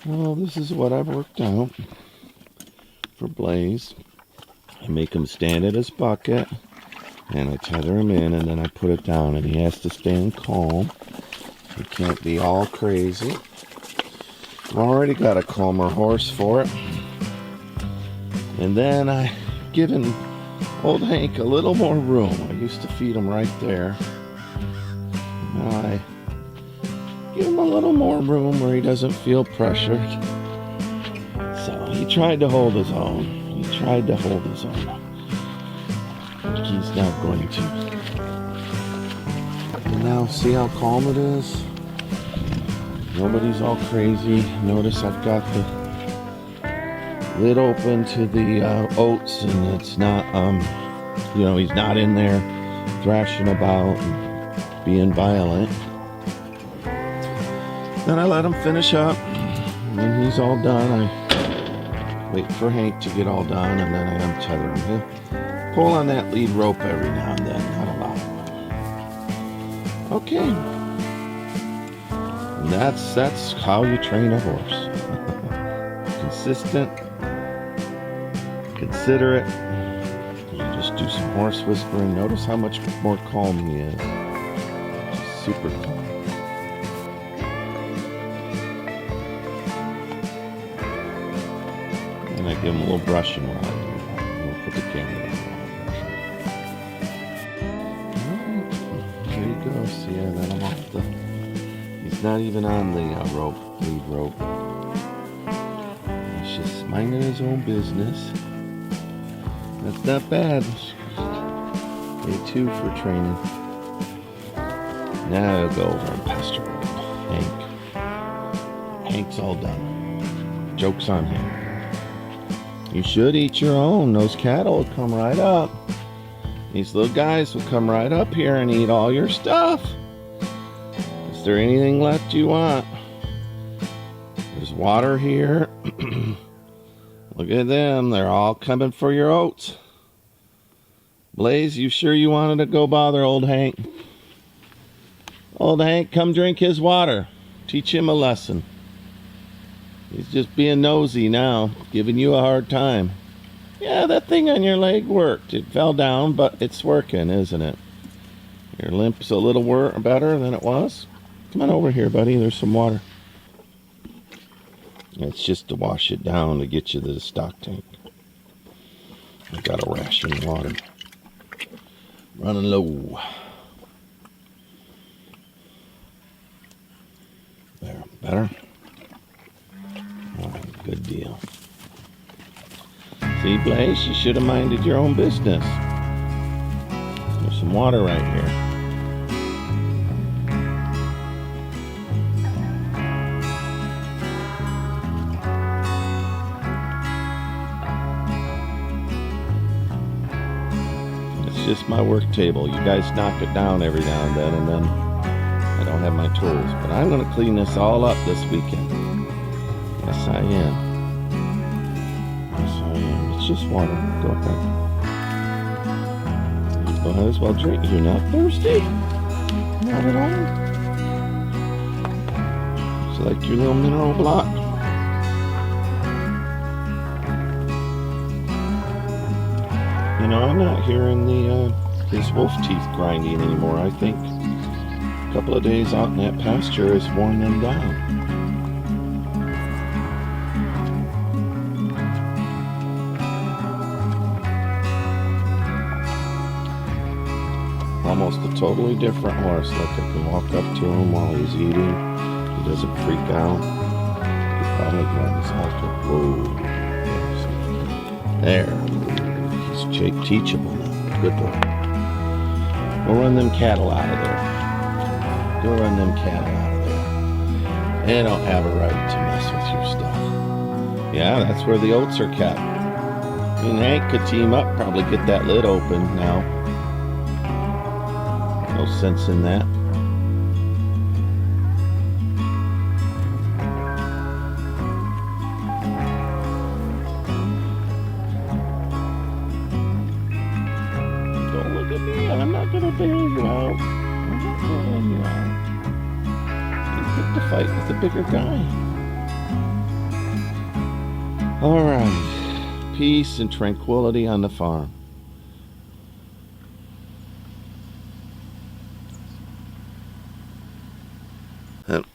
Well, this is what I've worked out for Blaze. I make him stand at his bucket, and I tether him in, and then I put it down, and he has to stand calm. He can't be all crazy. I've already got a calmer horse for it. And then I given old Hank a little more room. I used to feed him right there. Now I give him a little more room where he doesn't feel pressured. So he tried to hold his own. He tried to hold his own. But he's not going to. And now see how calm it is? Nobody's all crazy. Notice I've got the lid open to the oats, and it's not, he's not in there thrashing about and being violent. Then I let him finish up. When he's all done, I wait for Hank to get all done, and then I untether him. He'll pull on that lead rope every now and then, not a lot. Okay. And that's how you train a horse. Consistent, considerate. You just do some horse whispering. Notice how much more calm he is. Just super calm. And I give him a little brushing while I do that. We'll put the camera down while I brush him. Alright, there you go. See, I let him off the... He's not even on the lead rope. He's just minding his own business. That's not bad. Day 2 for training. Now he'll go over and pasture Hank. Hank's all done. Joke's on him. You should eat your own. Those cattle will come right up. These little guys will come right up here and eat all your stuff. Is there anything left you want? There's water here. Look at them. They're all coming for your oats. Blaze, you sure you wanted to go bother old Hank? Old Hank, come drink his water. Teach him a lesson. He's just being nosy now, giving you a hard time. Yeah, that thing on your leg worked. It fell down, but it's working, isn't it? Your limp's a little better than it was. Come on over here, buddy. There's some water. It's just to wash it down to get you to the stock tank. I got a ration of water. Running low. There, better? Alright, good deal. See, Blaze, you should have minded your own business. There's some water right here. It's just my work table. You guys knock it down every now and then I don't have my tools. But I'm going to clean this all up this weekend. Yes, I am. Yes, I am. It's just water. Go ahead. You might as well drink. You're not thirsty? Not at all. It's like your little mineral block. You know, I'm not hearing his wolf teeth grinding anymore. I think a couple of days out in that pasture has worn them down. Almost a totally different horse. Look, I can walk up to him while he's eating. He doesn't freak out. He probably grabs his halter. Whoa. There. He's teachable now. Good boy. Go run them cattle out of there. Go run them cattle out of there. They don't have a right to mess with your stuff. Yeah, that's where the oats are kept. I mean, Hank could team up, probably get that lid open now. No sense in that. Don't look at me. I'm not going to bail you out. I'm not bailing you out. You picked a fight with a bigger guy. All right. Peace and tranquility on the farm.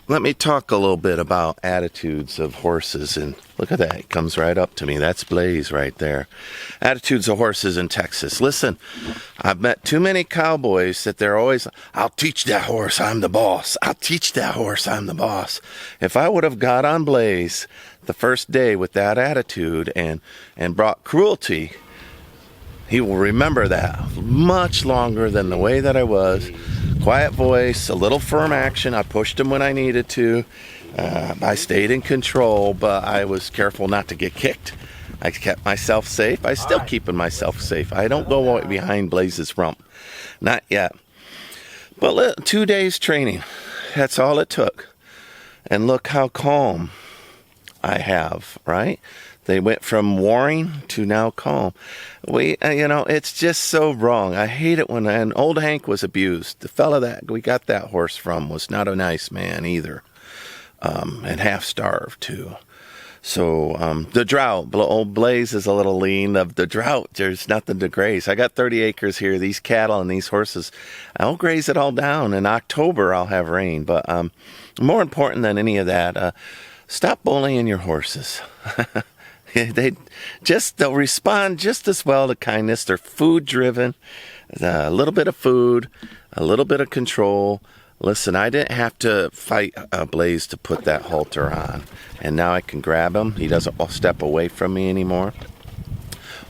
Let me talk a little bit about attitudes of horses. And look at that. It comes right up to me. That's Blaze right there. Attitudes of horses in Texas. Listen, I've met too many cowboys that they're always, I'll teach that horse, I'm the boss. I'll teach that horse, I'm the boss. If I would have got on Blaze the first day with that attitude and brought cruelty, he will remember that much longer than the way that I was. Quiet voice, a little firm action. I pushed him when I needed to. I stayed in control, but I was careful not to get kicked. I kept myself safe. I still keeping myself safe. I don't go behind Blaze's rump. Not yet. But 2 days training. That's all it took. And look how calm I have, right? They went from warring to now calm. It's just so wrong. I hate it when old Hank was abused. The fella that we got that horse from was not a nice man either, and half starved too. So the drought, old Blaze is a little lean. Of the drought, there's nothing to graze. I got 30 acres here. These cattle and these horses, I'll graze it all down. In October, I'll have rain. But more important than any of that, stop bullying your horses. They'll respond just as well to kindness. They're food driven. A little bit of food, a little bit of control. Listen, I didn't have to fight Blaze to put that halter on, and now I can grab him. He doesn't step away from me anymore.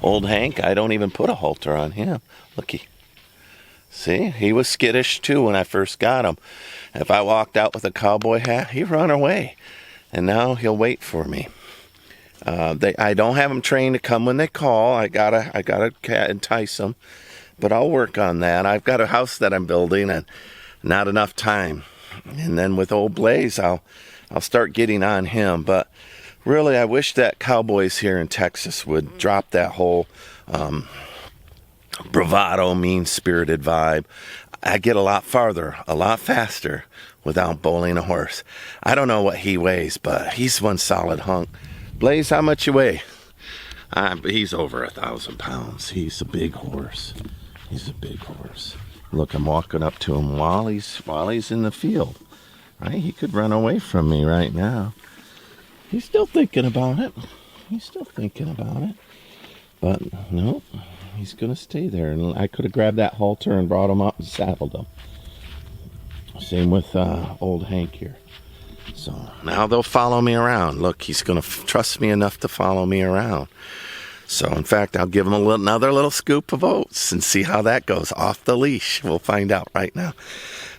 Old Hank, I don't even put a halter on him. Looky. See, he was skittish too when I first got him. If I walked out with a cowboy hat, he'd run away, and now he'll wait for me. I don't have them trained to come when they call. I gotta entice them, but I'll work on that. I've got a house that I'm building and not enough time. And then with old Blaze, I'll start getting on him. But really, I wish that cowboys here in Texas would drop that whole bravado, mean-spirited vibe. I get a lot farther, a lot faster without bowling a horse. I don't know what he weighs, but he's one solid hunk. Blaze, how much you weigh? He's over 1,000 pounds. He's a big horse. He's a big horse. Look, I'm walking up to him while he's in the field. Right? He could run away from me right now. He's still thinking about it. But no, he's going to stay there. And I could have grabbed that halter and brought him up and saddled him. Same with old Hank here. So now they'll follow me around. Look, he's going to trust me enough to follow me around. So, in fact, I'll give him another little scoop of oats and see how that goes off the leash. We'll find out right now.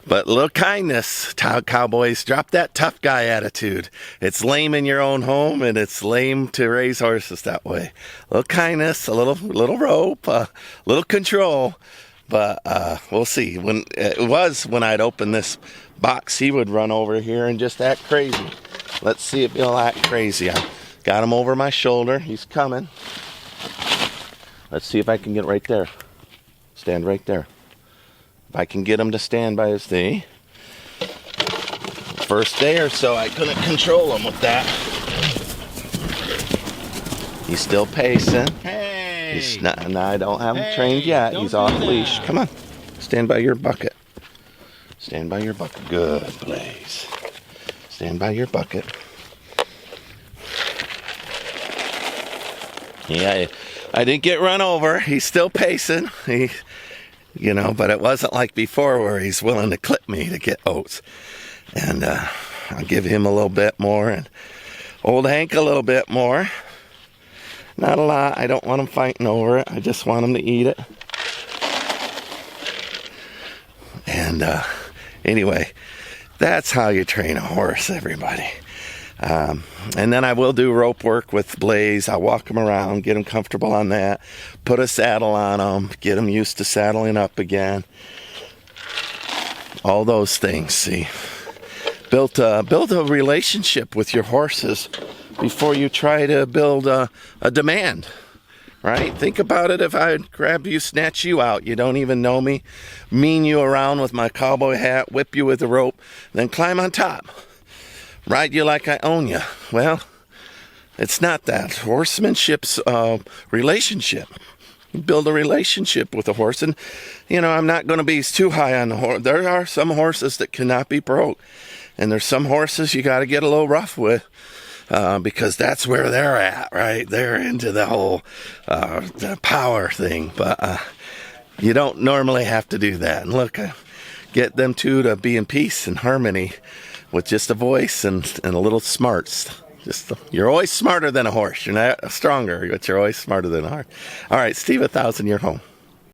But a little kindness, cowboys. Drop that tough guy attitude. It's lame in your own home, and it's lame to raise horses that way. A little kindness, a little rope, a little control. But we'll see. When I'd open this box, he would run over here and just act crazy. Let's see if he'll act crazy. I got him over my shoulder. He's coming. Let's see if I can get right there. Stand right there. If I can get him to stand by his thing. First day or so, I couldn't control him with that. He's still pacing. Hey! He's not, and I don't have him trained yet. He's off leash. Come on. Stand by your bucket. Stand by your bucket. Good, Blaze. Stand by your bucket. Yeah, I didn't get run over. He's still pacing. But it wasn't like before where he's willing to clip me to get oats. And I'll give him a little bit more, and old Hank a little bit more. Not a lot. I don't want him fighting over it. I just want him to eat it. And anyway, that's how you train a horse, everybody. And then I will do rope work with Blaze. I'll walk him around, get him comfortable on that, put a saddle on him, get him used to saddling up again. All those things, see. Build a relationship with your horses before you try to build a demand, right? Think about it. If I grab you, snatch you out, you don't even know me, mean you around with my cowboy hat, whip you with a rope, then climb on top, ride you like I own you. Well, It's not that. Horsemanship's relationship. You build a relationship with a horse, and I'm not going to be too high on the horse. There are some horses that cannot be broke, and there's some horses you got to get a little rough with, because that's where they're at, right? They're into the whole the power thing, but you don't normally have to do that. And look, get them two to be in peace and harmony with just a voice and a little smarts. You're always smarter than a horse. You're not stronger, but you're always smarter than a horse. All right, Steve, 1,000, you're home.